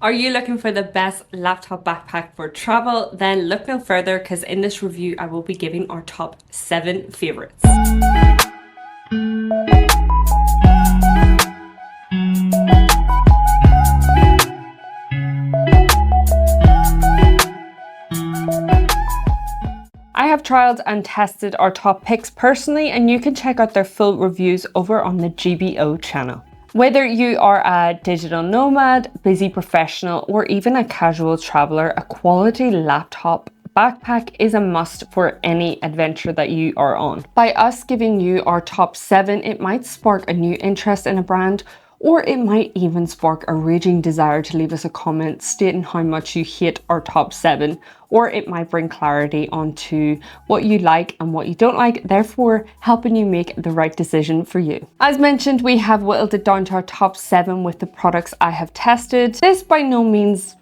Are you looking for the best laptop backpack for travel? Then look no further, because in this review I will be giving our top 7 favorites. I have trialed and tested our top picks personally, and you can check out their full reviews over on the GBO channel. Whether you are a digital nomad, busy professional, or even a casual traveler, a quality laptop backpack is a must for any adventure that you are on. By us giving you our top 7, it might spark a new interest in a brand, or it might even spark a raging desire to leave us a comment stating how much you hate our top 7, or it might bring clarity onto what you like and what you don't like, therefore helping you make the right decision for you. As mentioned, we have whittled it down to our top 7 with the products I have tested. This by no means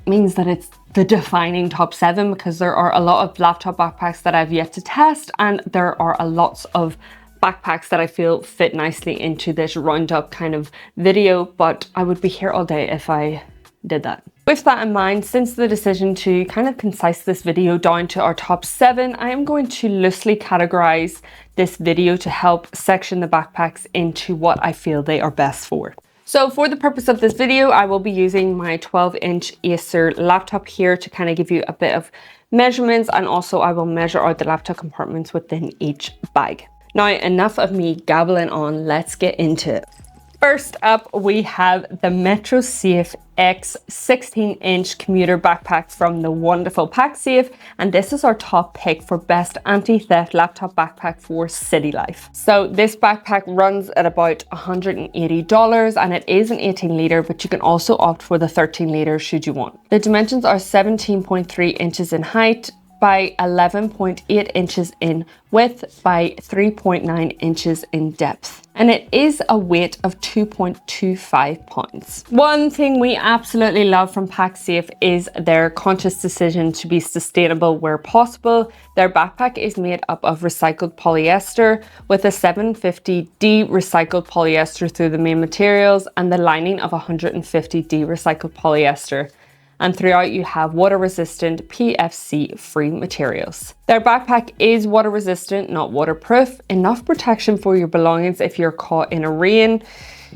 that it's the defining top 7, because there are a lot of laptop backpacks that I've yet to test, and there are a lots of backpacks that I feel fit nicely into this roundup kind of video, but I would be here all day if I did that. With that in mind, since the decision to kind of concise this video down to our top 7, I am going to loosely categorize this video to help section the backpacks into what I feel they are best for. So for the purpose of this video, I will be using my 12-inch Acer laptop here to kind of give you a bit of measurements, and also I will measure out the laptop compartments within each bag. Now, enough of me gabbling on, let's get into it. First up, we have the MetroSafe X 16-inch commuter backpack from the wonderful PackSafe, and this is our top pick for best anti-theft laptop backpack for city life. So this backpack runs at about $180, and it is an 18-litre, but you can also opt for the 13-litre should you want. The dimensions are 17.3 inches in height, by 11.8 inches in width, by 3.9 inches in depth. And it is a weight of 2.25 pounds. One thing we absolutely love from PackSafe is their conscious decision to be sustainable where possible. Their backpack is made up of recycled polyester with a 750D recycled polyester through the main materials, and the lining of 150D recycled polyester. And throughout you have water resistant PFC free materials. Their backpack is water resistant, not waterproof. Enough protection for your belongings if you're caught in a rain,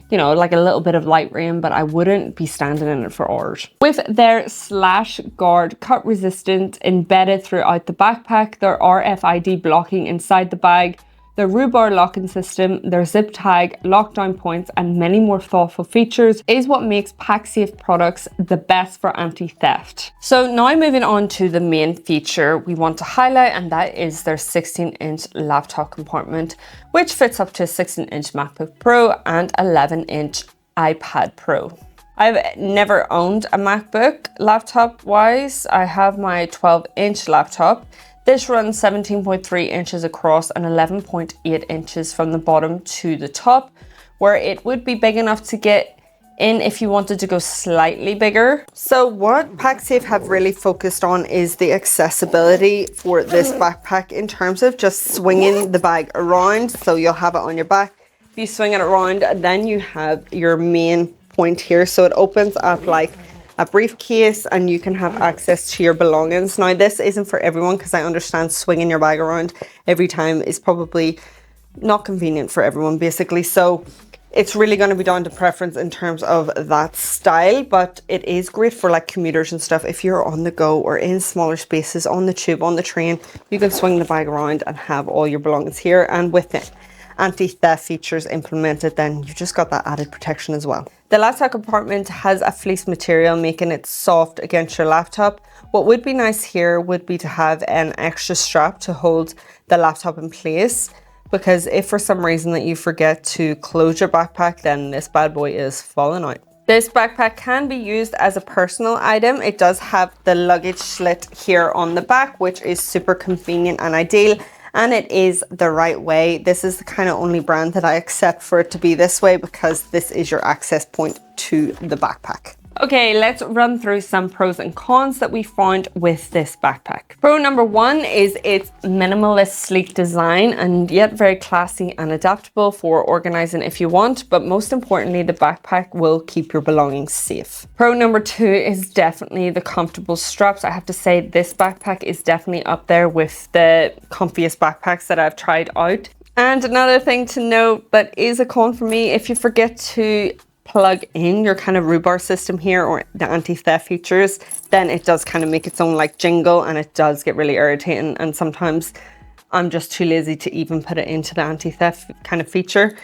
you know, like a little bit of light rain, but I wouldn't be standing in it for hours. With their slash guard cut resistant embedded throughout the backpack, their RFID blocking inside the bag, their rhubarb locking system, their zip tag, lockdown points, and many more thoughtful features is what makes PackSafe products the best for anti-theft. So now moving on to the main feature we want to highlight, and that is their 16-inch laptop compartment, which fits up to a 16-inch MacBook Pro and 11-inch iPad Pro. I've never owned a MacBook laptop wise. I have my 12-inch laptop. This runs 17.3 inches across and 11.8 inches from the bottom to the top, where it would be big enough to get in if you wanted to go slightly bigger. So what PackSafe have really focused on is the accessibility for this backpack in terms of just swinging the bag around. So you'll have it on your back. If you swing it around, then you have your main point here. So it opens up like a briefcase, and you can have access to your belongings. Now, this isn't for everyone, because I understand swinging your bag around every time is probably not convenient for everyone, basically. So it's really going to be down to preference in terms of that style, but it is great for like commuters and stuff. If you're on the go or in smaller spaces, on the tube, on the train, you can swing the bag around and have all your belongings here. And with it, anti-theft features implemented, then you've just got that added protection as well. The laptop compartment has a fleece material, making it soft against your laptop. What would be nice here would be to have an extra strap to hold the laptop in place, because if for some reason that you forget to close your backpack, then this bad boy is falling out. This backpack can be used as a personal item. It does have the luggage slit here on the back, which is super convenient and ideal. And it is the right way. This is the kind of only brand that I accept for it to be this way, because this is your access point to the backpack. Okay, let's run through some pros and cons that we found with this backpack. Pro number one is its minimalist, sleek design, and yet very classy and adaptable for organizing if you want, but most importantly, the backpack will keep your belongings safe. Pro number two is definitely the comfortable straps. I have to say this backpack is definitely up there with the comfiest backpacks that I've tried out. And another thing to note that is a con for me, if you forget to plug in your kind of rhubarb system here or the anti-theft features, then it does kind of make its own like jingle, and it does get really irritating, and sometimes I'm just too lazy to even put it into the anti-theft kind of feature,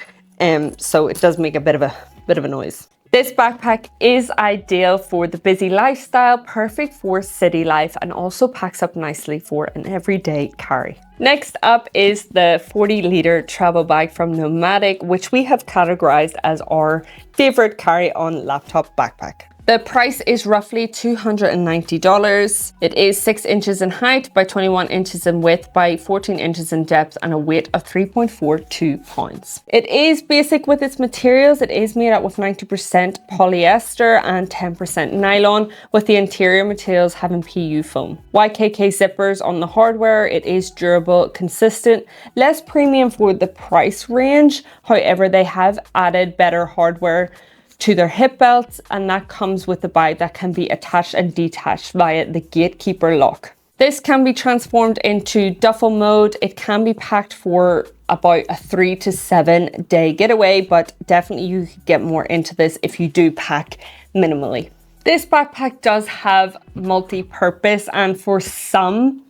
so it does make a bit of a noise. This backpack is ideal for the busy lifestyle, perfect for city life, and also packs up nicely for an everyday carry. Next up is the 40-litre travel bag from Nomadic, which we have categorized as our favorite carry-on laptop backpack. The price is roughly $290. It is 6 inches in height by 21 inches in width by 14 inches in depth and a weight of 3.42 pounds. It is basic with its materials. It is made up with 90% polyester and 10% nylon, with the interior materials having PU foam. YKK zippers on the hardware. It is durable, consistent, less premium for the price range. However, they have added better hardware to their hip belts, and that comes with the bag that can be attached and detached via the gatekeeper lock. This can be transformed into duffel mode. It can be packed for about a 3 to 7 day getaway, but definitely you could get more into this if you do pack minimally. This backpack does have multi-purpose, and for some,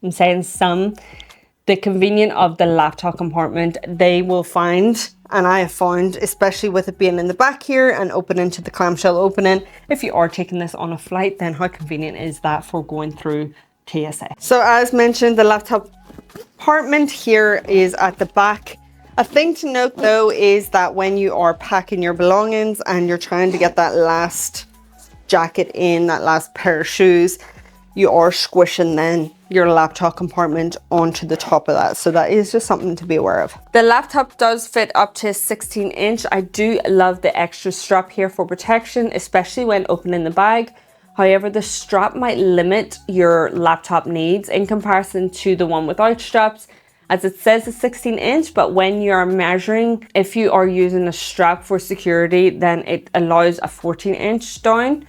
I'm saying some, the convenience of the laptop compartment, they will find, and I have found, especially with it being in the back here and opening to the clamshell opening, if you are taking this on a flight, then how convenient is that for going through TSA? So as mentioned, the laptop compartment here is at the back. A thing to note though is that when you are packing your belongings and you're trying to get that last jacket in, that last pair of shoes, you are squishing then your laptop compartment onto the top of that. So that is just something to be aware of. The laptop does fit up to 16 inch. I do love the extra strap here for protection, especially when opening the bag. However, the strap might limit your laptop needs in comparison to the one without straps, as it says it's 16 inch, but when you're measuring, if you are using a strap for security, then it allows a 14 inch down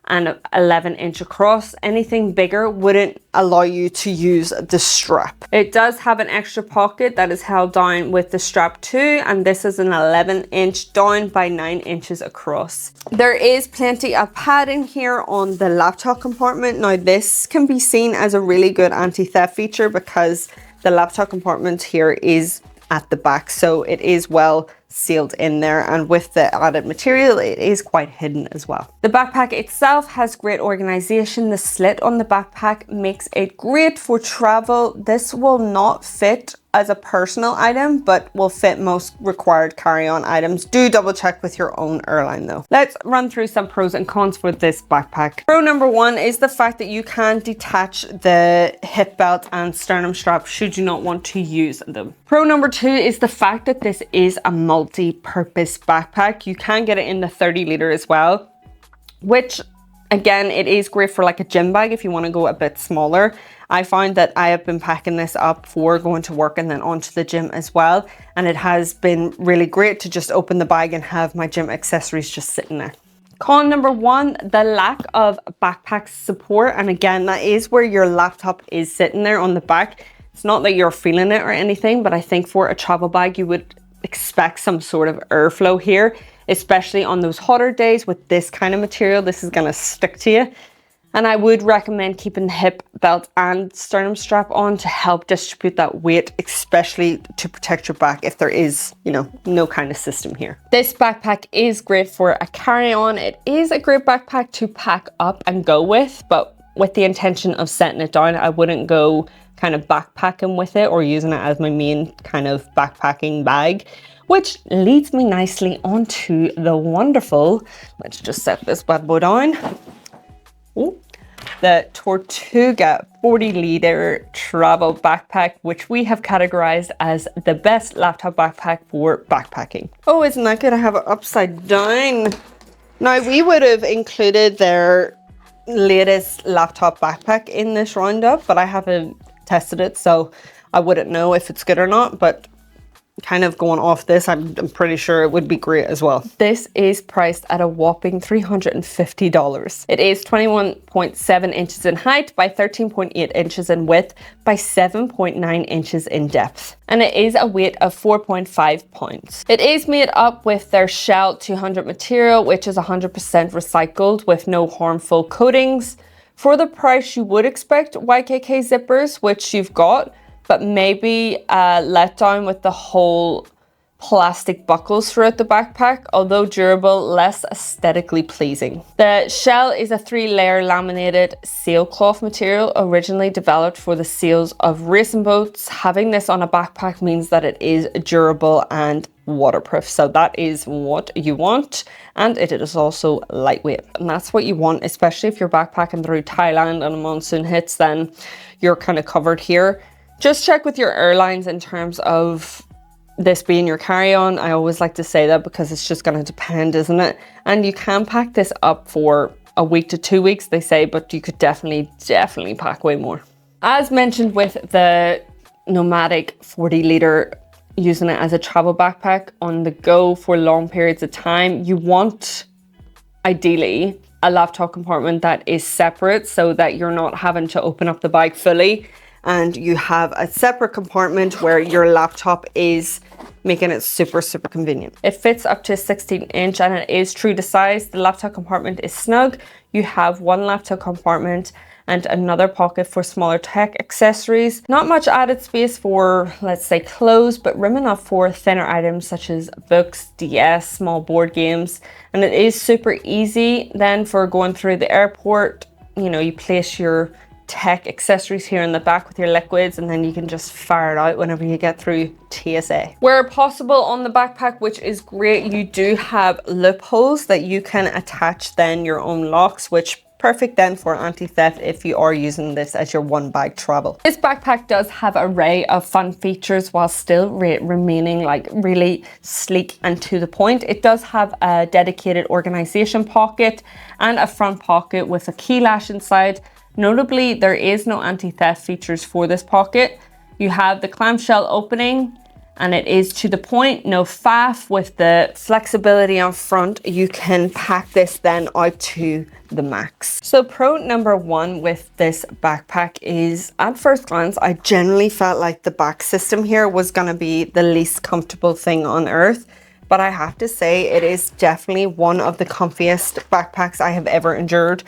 and 11 inch across. Anything bigger wouldn't allow you to use the strap. It does have an extra pocket that is held down with the strap too, and this is an 11 inch down by 9 inches across. There is plenty of padding here on the laptop compartment. Now this can be seen as a really good anti-theft feature because the laptop compartment here is at the back, so it is well sealed in there, and with the added material it is quite hidden as well. The backpack itself has great organization. The slit on the backpack makes it great for travel. This will not fit as a personal item, but will fit most required carry-on items. Do double check with your own airline though. Let's run through some pros and cons for this backpack. Pro number one is the fact that you can detach the hip belt and sternum strap should you not want to use them. Pro number two is the fact that this is a multi-purpose backpack. You can get it in the 30-litre as well, which again, it is great for like a gym bag if you want to go a bit smaller. I found that I have been packing this up for going to work and then onto the gym as well, and it has been really great to just open the bag and have my gym accessories just sitting there. Con number one, the lack of backpack support, and again, that is where your laptop is sitting there on the back. It's not that you're feeling it or anything, but I think for a travel bag you would expect some sort of airflow here, especially on those hotter days. With this kind of material, this is going to stick to you. And I would recommend keeping the hip belt and sternum strap on to help distribute that weight, especially to protect your back if there is, you know, no kind of system here. This backpack is great for a carry-on. It is a great backpack to pack up and go with, but with the intention of setting it down, I wouldn't go kind of backpacking with it or using it as my main kind of backpacking bag. Which leads me nicely onto the wonderful, let's just set this bad boy down. Ooh, the Tortuga 40-litre travel backpack, which we have categorized as the best laptop backpack for backpacking. Oh, isn't that good? I have it upside down. Now, we would have included their latest laptop backpack in this roundup, but I haven't tested it, so I wouldn't know if it's good or not, but kind of going off this, I'm pretty sure it would be great as well. This is priced at a whopping $350. It is 21.7 inches in height by 13.8 inches in width by 7.9 inches in depth. And it is a weight of 4.5 pounds. It is made up with their Shell 200 material, which is 100% recycled with no harmful coatings. For the price, you would expect YKK zippers, which you've got, but maybe a letdown with the whole plastic buckles throughout the backpack, although durable, less aesthetically pleasing. The shell is a 3-layer laminated sailcloth material originally developed for the sails of racing boats. Having this on a backpack means that it is durable and waterproof, so that is what you want, and it is also lightweight, and that's what you want, especially if you're backpacking through Thailand and a monsoon hits. Then you're kind of covered here. Just check with your airlines in terms of this being your carry-on. I always like to say that because it's just going to depend, isn't it? And you can pack this up for a week to 2 weeks, they say, but you could definitely pack way more. As mentioned with the Nomadic 40-litre, using it as a travel backpack on the go for long periods of time, you want, ideally, a laptop compartment that is separate so that you're not having to open up the bag fully, and you have a separate compartment where your laptop is, making it super convenient. It fits up to 16 inch and it is true to size. The laptop compartment is snug. You have one laptop compartment and another pocket for smaller tech accessories. Not much added space for, let's say, clothes, but room enough for thinner items such as books, DS, small board games. And it is super easy then for going through the airport. You know, you place your tech accessories here in the back with your liquids, and then you can just fire it out whenever you get through TSA. Where possible on the backpack, which is great, you do have loopholes that you can attach then your own locks, which perfect then for anti-theft if you are using this as your one bag travel. This backpack does have an array of fun features while still remaining like really sleek and to the point. It does have a dedicated organization pocket and a front pocket with a key lash inside. Notably, there is no anti-theft features for this pocket. You have the clamshell opening and it is to the point, no faff. With the flexibility on front, you can pack this then out to the max. So pro number one with this backpack is, at first glance, I generally felt like the back system here was gonna be the least comfortable thing on earth. But I have to say, it is definitely one of the comfiest backpacks I have ever endured,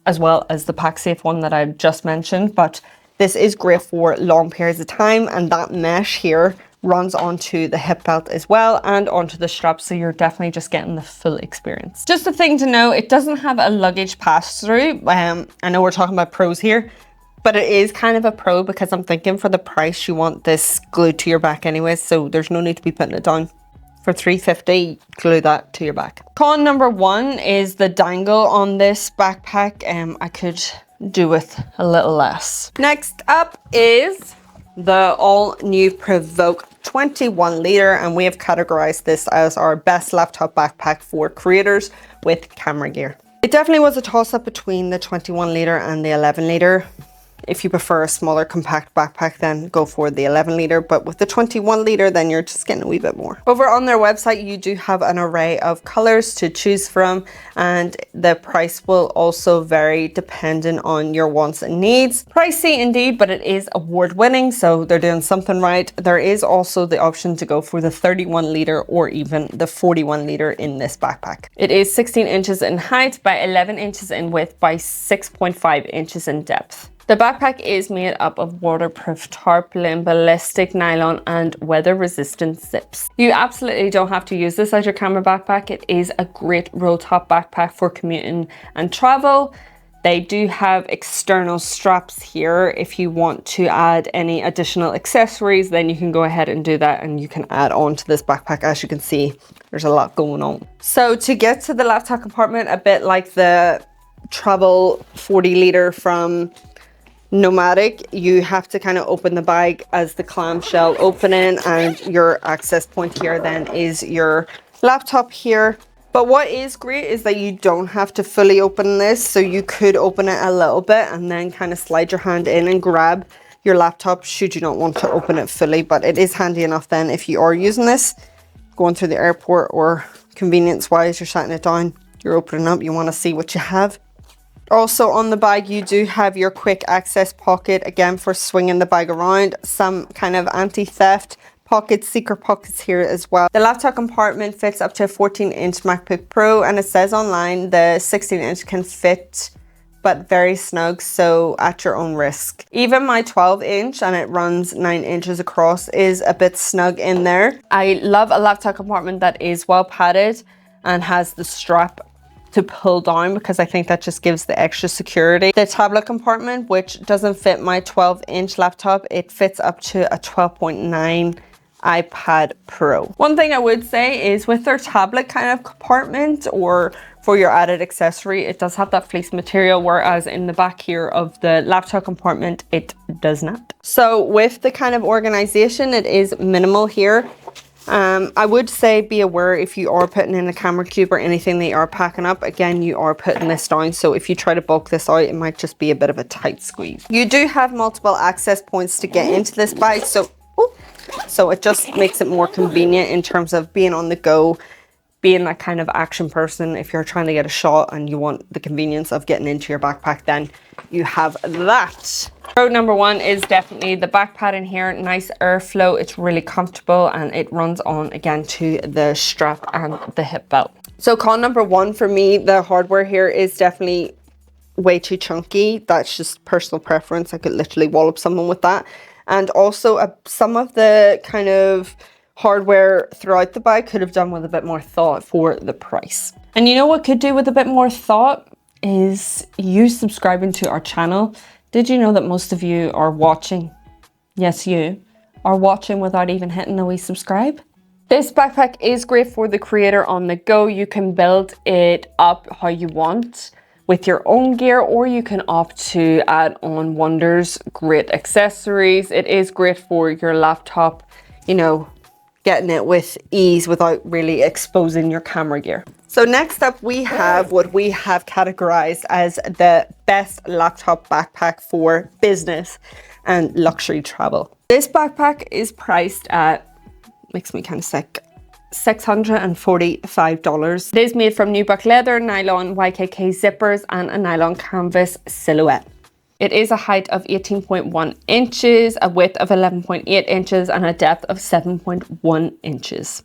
as well as the PackSafe one that I just mentioned. But this is great for long periods of time, and that mesh here runs onto the hip belt as well and onto the strap, so you're definitely just getting the full experience. Just a thing to know, it doesn't have a luggage pass-through. I know we're talking about pros here, but it is kind of a pro because I'm thinking for the price you want this glued to your back anyway, so there's no need to be putting it down. For $350, glue that to your back. Con number one is the dangle on this backpack. I could do with a little less. Next up is the all new Provoke 21 litre, and we have categorized this as our best laptop backpack for creators with camera gear. It definitely was a toss up between the 21 litre and the 11 litre. If you prefer a smaller compact backpack, then go for the 11 litre, but with the 21 litre, then you're just getting a wee bit more. Over on their website, you do have an array of colors to choose from, and the price will also vary depending on your wants and needs. Pricey indeed, but it is award winning, so they're doing something right. There is also the option to go for the 31 litre or even the 41 litre in this backpack. It is 16 inches in height by 11 inches in width by 6.5 inches in depth. The backpack is made up of waterproof tarpaulin, ballistic nylon, and weather-resistant zips. You absolutely don't have to use this as your camera backpack. It is a great roll-top backpack for commuting and travel. They do have external straps here. If you want to add any additional accessories, then you can go ahead and do that, and you can add on to this backpack. As you can see, there's a lot going on. So to get to the laptop compartment, a bit like the travel 40 litre from Nomadic, you have to kind of open the bag as the clamshell opening, and your access point here then is your laptop here. But what is great is that you don't have to fully open this. So you could open it a little bit and then kind of slide your hand in and grab your laptop should you not want to open it fully. But it is handy enough then if you are using this, going through the airport or convenience wise, you're setting it down, you're opening up, you want to see what you have. Also on the bag, you do have your quick access pocket, again for swinging the bag around, some kind of anti-theft pockets, secret pockets here as well. The laptop compartment fits up to a 14-inch MacBook Pro, and it says online the 16-inch can fit but very snug, so at your own risk. Even my 12-inch, and it runs 9 inches across, is a bit snug in there. I love a laptop compartment that is well padded and has the strap to pull down, because I think that just gives the extra security. The tablet compartment, which doesn't fit my 12-inch laptop, it fits up to a 12.9 iPad Pro. One thing I would say is with their tablet kind of compartment, or for your added accessory, it does have that fleece material, whereas in the back here of the laptop compartment, it does not. So with the kind of organization, it is minimal here. I would say be aware if you are putting in a camera cube or anything that you are packing up, again, you are putting this down. So if you try to bulk this out, it might just be a bit of a tight squeeze. You do have multiple access points to get into this bag. So it just makes it more convenient in terms of being on the go, being that kind of action person. If you're trying to get a shot and you want the convenience of getting into your backpack, then you have that. Pro number one is definitely the back pad in here. Nice airflow, it's really comfortable, and it runs on again to the strap and the hip belt. So con number one for me, the hardware here is definitely way too chunky. That's just personal preference. I could literally wallop someone with that. And also some of the kind of hardware throughout the bag could have done with a bit more thought for the price. And you know what could do with a bit more thought is you subscribing to our channel. Did you know that most of you are watching? Yes, you are watching without even hitting the wee subscribe. This backpack is great for the creator on the go. You can build it up how you want with your own gear, or you can opt to add on wonders, great accessories. It is great for your laptop, you know, getting it with ease without really exposing your camera gear. So next up, we have what we have categorized as the best laptop backpack for business and luxury travel. This backpack is priced at, makes me kind of sick, $645. It is made from nubuck leather, nylon YKK zippers, and a nylon canvas silhouette. It is a height of 18.1 inches, a width of 11.8 inches, and a depth of 7.1 inches.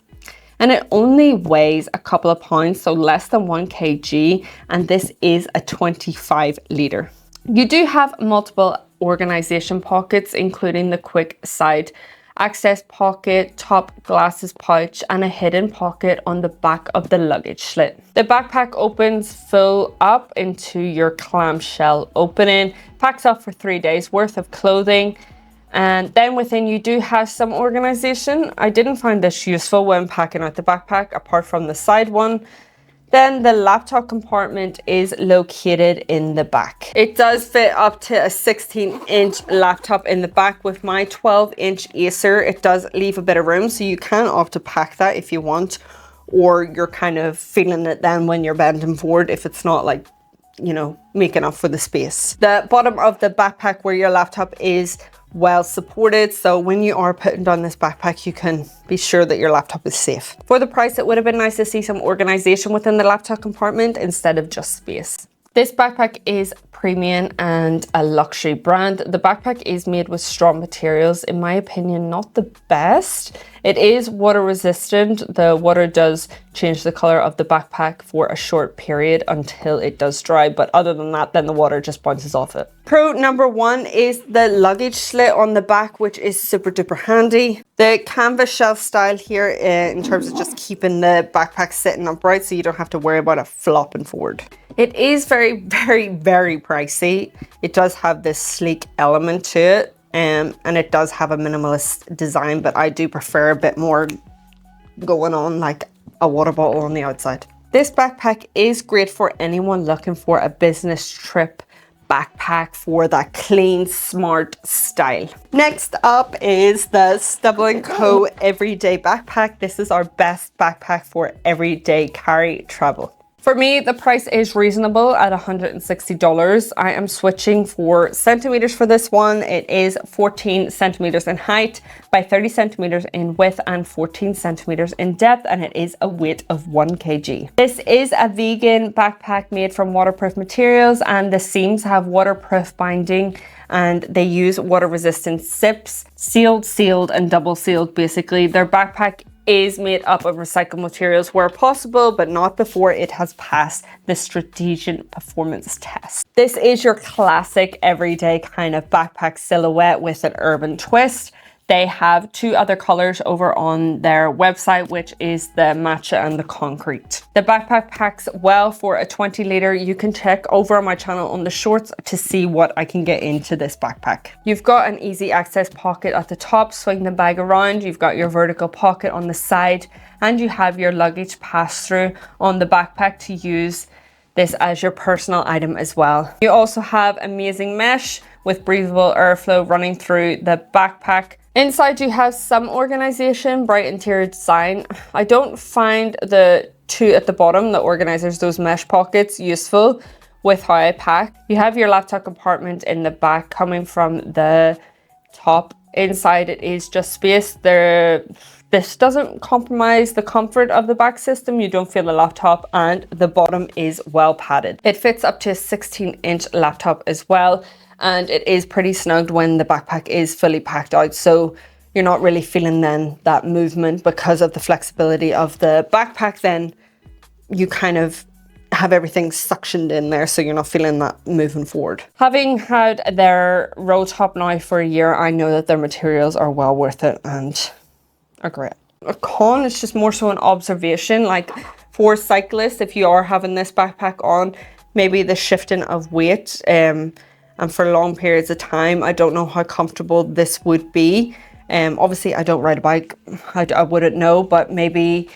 And it only weighs a couple of pounds, so less than 1 kg, and this is a 25 litre. You do have multiple organization pockets, including the quick side access pocket, top glasses pouch, and a hidden pocket on the back of the luggage slit. The backpack opens full up into your clamshell opening, packs up for 3 days worth of clothing, and then within you do have some organization. I didn't find this useful when packing out the backpack apart from the side one. Then the laptop compartment is located in the back. It does fit up to a 16-inch laptop in the back. With my 12-inch Acer, it does leave a bit of room, so you can opt to pack that if you want, or you're kind of feeling it then when you're bending forward if it's not like, you know, making up for the space. The bottom of the backpack where your laptop is well supported, so when you are putting down this backpack, you can be sure that your laptop is safe. For the price, it would have been nice to see some organization within the laptop compartment instead of just space. This backpack is premium and a luxury brand. The backpack is made with strong materials, in my opinion, not the best. It is water resistant. The water does change the color of the backpack for a short period until it does dry, but other than that, then the water just bounces off it. Pro number one is the luggage slit on the back, which is super duper handy. The canvas shelf style here in terms of just keeping the backpack sitting upright so you don't have to worry about it flopping forward. It is very, very, very pricey. It does have this sleek element to it, and it does have a minimalist design, but I do prefer a bit more going on, like a water bottle on the outside. This backpack is great for anyone looking for a business trip backpack for that clean, smart style. Next up is the Stubble & Co. Everyday Backpack. This is our best backpack for everyday carry travel. For me, the price is reasonable at $160. I am switching for centimeters for this one. It is 14 centimeters in height by 30 centimeters in width and 14 centimeters in depth, and it is a weight of 1 kg. This is a vegan backpack made from waterproof materials, and the seams have waterproof binding, and they use water resistant zips, sealed, and double sealed basically. Their backpack is made up of recycled materials where possible, but not before it has passed the strategic performance test. This is your classic everyday kind of backpack silhouette with an urban twist. They have two other colors over on their website, which is the matcha and the concrete. The backpack packs well for a 20 litre. You can check over on my channel on the shorts to see what I can get into this backpack. You've got an easy access pocket at the top, swing the bag around. You've got your vertical pocket on the side, and you have your luggage pass through on the backpack to use this as your personal item as well. You also have amazing mesh with breathable airflow running through the backpack. Inside you have some organization, bright interior design. I don't find the two at the bottom, the organizers, those mesh pockets, useful with how I pack. You have your laptop compartment in the back coming from the top. Inside it is just space. This doesn't compromise the comfort of the back system. You don't feel the laptop, and the bottom is well padded. It fits up to a 16-inch laptop as well. And it is pretty snug when the backpack is fully packed out, so you're not really feeling then that movement because of the flexibility of the backpack. Then you kind of have everything suctioned in there, so you're not feeling that moving forward. Having had their roll top now for a year, I know that their materials are well worth it and are great. A con is just more so an observation, like for cyclists, if you are having this backpack on, maybe the shifting of weight and for long periods of time, I don't know how comfortable this would be. Obviously I don't ride a bike, I wouldn't know, but maybe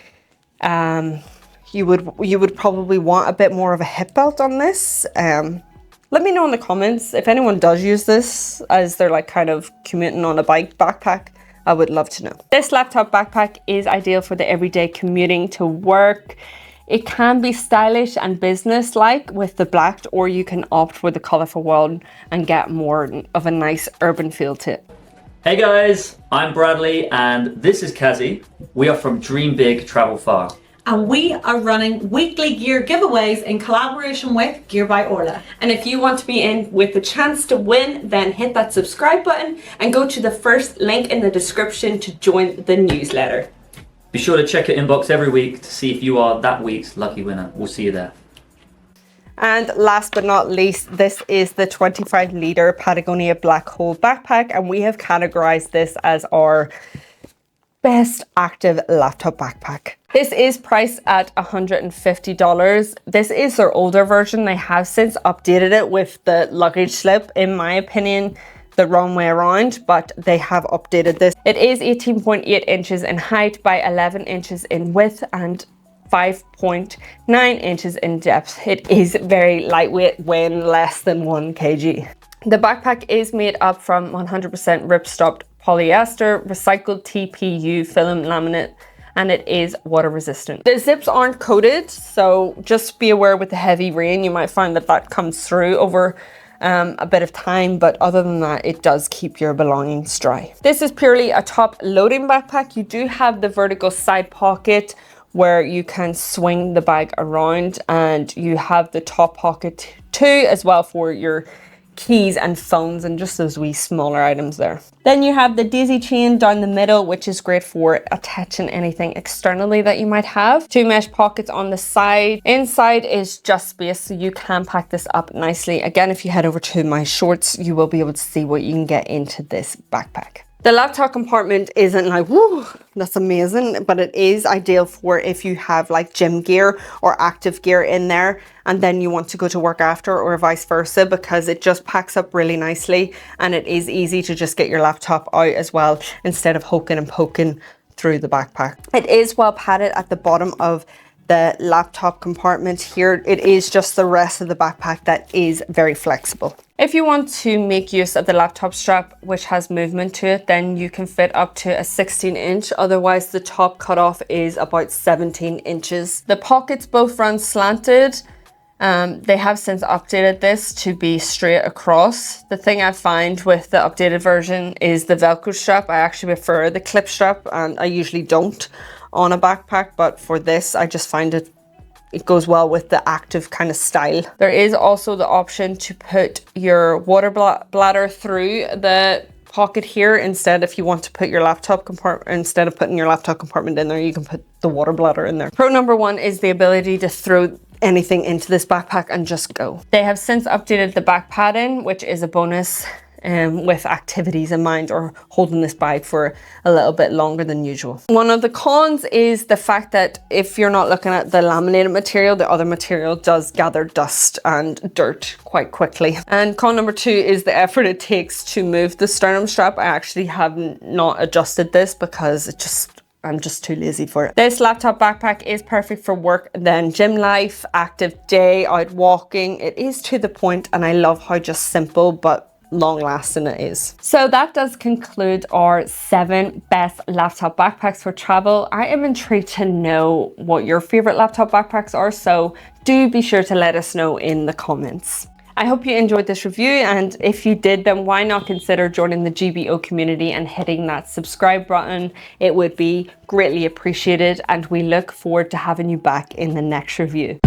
you would probably want a bit more of a hip belt on this. Let me know in the comments if anyone does use this as they're like kind of commuting on a bike backpack. I would love to know. This laptop backpack is ideal for the everyday commuting to work. It can be stylish and business-like with the black, or you can opt for the colourful one and get more of a nice urban feel to it. Hey guys, I'm Bradley and this is Kazi. We are from Dream Big, Travel Far. And we are running weekly gear giveaways in collaboration with Gear by Orla. And if you want to be in with the chance to win, then hit that subscribe button and go to the first link in the description to join the newsletter. Be sure to check your inbox every week to see if you are that week's lucky winner. We'll see you there. And last but not least, this is the 25 litre Patagonia Black Hole backpack, and we have categorized this as our best active laptop backpack. This is priced at $150. This is their older version. They have since updated it with the luggage slip, in my opinion, the wrong way around, but they have updated this. It is 18.8 inches in height by 11 inches in width and 5.9 inches in depth. It is very lightweight, weighing less than 1 kg. The backpack is made up from 100% ripstop polyester, recycled TPU film laminate, and it is water resistant. The zips aren't coated, so just be aware with the heavy rain, you might find that that comes through over a bit of time, but other than that, it does keep your belongings dry. This is purely a top loading backpack. You do have the vertical side pocket where you can swing the bag around, and you have the top pocket too as well for your keys and phones and just those wee smaller items there. Then you have the daisy chain down the middle, which is great for attaching anything externally that you might have. Two mesh pockets on the side. Inside is just space, so you can pack this up nicely. Again, if you head over to my shorts, you will be able to see what you can get into this backpack. The laptop compartment isn't like, whoo, that's amazing, but it is ideal for if you have like gym gear or active gear in there and then you want to go to work after, or vice versa, because it just packs up really nicely and it is easy to just get your laptop out as well instead of hoking and poking through the backpack. It is well padded at the bottom of the laptop compartment here. It is just the rest of the backpack that is very flexible. If you want to make use of the laptop strap, which has movement to it, then you can fit up to a 16-inch. Otherwise, the top cutoff is about 17 inches. The pockets both run slanted. They have since updated this to be straight across. The thing I find with the updated version is the Velcro strap. I actually prefer the clip strap, and I usually don't on a backpack, but for this, I just find it goes well with the active kind of style. There is also the option to put your water bladder through the pocket here. Instead, if you want to put your laptop compartment, instead of putting your laptop compartment in there, you can put the water bladder in there. Pro number one is the ability to throw anything into this backpack and just go. They have since updated the back padding, which is a bonus with activities in mind or holding this bag for a little bit longer than usual. One of the cons is the fact that if you're not looking at the laminated material, the other material does gather dust and dirt quite quickly. And con number two is the effort it takes to move the sternum strap. I actually have not adjusted this because I'm just too lazy for it. This laptop backpack is perfect for work, then gym life, active day, out walking. It is to the point, and I love how just simple but long lasting it is. So that does conclude our 7 best laptop backpacks for travel. I am intrigued to know what your favorite laptop backpacks are, so do be sure to let us know in the comments. I hope you enjoyed this review, and if you did, then why not consider joining the GBO community and hitting that subscribe button. It would be greatly appreciated, and we look forward to having you back in the next review.